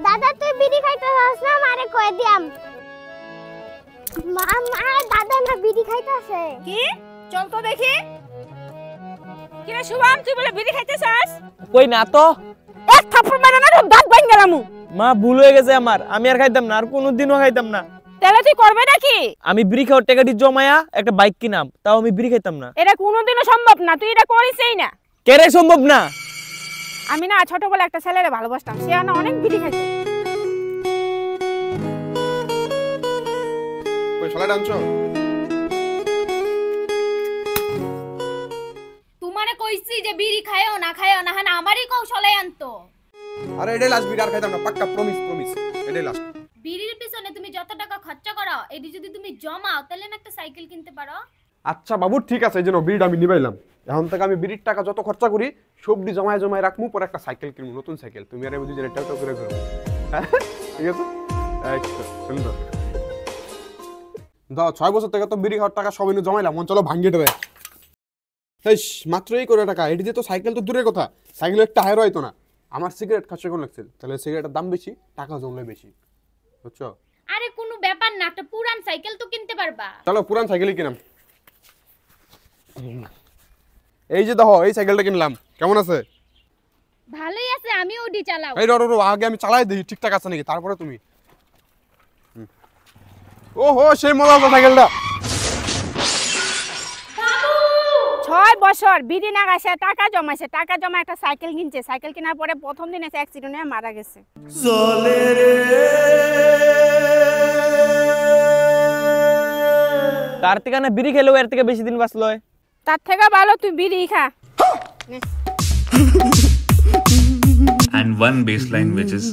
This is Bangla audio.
দাদা তুই বিড়ি খাইতেছস না আমারে কই দিয়াম মা দাদা না বিড়ি খাইতেছে কি চল তো দেখি কি রে শুভম তুই বলে বিড়ি খাইতেছস কই না তো এক থাপ্পড় মারা না তো দাঁত ভাঙ গেলাম মা ভুল হয়ে গেছে আমার আমি আর খাইতাম না আর কোনোদিনও খাইতাম না তাহলে তুই করবে নাকি আমি বিড়ি খাওয়ার টাকাটি জমায়া একটা বাইক কিনাম তাও আমি বিড়ি খাইতাম না এটা কোনোদিনও সম্ভব না তুই এটা করিসই না কেরে সম্ভব না আমি না ছোটবেলা একটা ছেলেরে ভালোবাসতাম সে না অনেক বিড়ি খাইতো কই শালা আনছো তোমারে কইছি যে বিড়ি খায়ও না হান আমারই কৌশলে আনতো আরে এটাই লাস্ট বিড়ি আর খাইতাম না পাক্কা প্রমিস এটাই লাস্ট বিড়ির পিছনে তুমি যত টাকা খরচ করো এটি যদি তুমি জমাও তাহলে না একটা সাইকেল কিনতে পারো আচ্ছা বাবু ঠিক আছে এই জন্য বিড়িটা আমি নিবাইলাম এখন থেকে আমি বিড়ির টাকা যত খরচা করি সবটি জমায় রাখমু পরে একটা সাইকেল কিনবো নতুন সাইকেল তুমি আর আমি দুজনে টাকা করে করবো ঠিক আছে আচ্ছা সুন্দর দাও 6 বছর থেকে তো বিড়ি খাওয়ার টাকা সব এনে জমাইলাম মন চলো ভাঙ্গিয়ে দেবে হেস মাত্রই করে টাকা এটি দিয়ে তো সাইকেল তো দূরের কথা সাইকেল একটা টায়ারও হইতো না আমার সিগারেট খাচ্ছে কোন লাগছিল তাহলে সিগারেটের দাম বেশি টাকা জমলে বেশি বুঝছো আরে কোনো ব্যাপার না একটা পুরান সাইকেল তো কিনতে পারবা চলো পুরান সাইকেলই কিনাম এই যে দেখো এই সাইকেলটা কিনলাম কেমন আছে ভালোই আছে আমি ওডি চালাও এই রো আগে আমি চালাই দিই ঠিকঠাক আছে নাকি তারপরে তুমি ওহো সেই মজা আছে সাইকেলটা 6 বছর বিড়ি না খাইছে টাকা জমাইছে টাকা জমা একটা সাইকেল কিনছে সাইকেল কেনার পরে প্রথম দিন এসে অ্যাক্সিডেন্টে মারা গেছে তার থেকে না বিড়ি খেলেও এর থেকে বেশি দিন বাঁচলো তার থেকে ভালো তুই বিড়ি খা and one baseline which is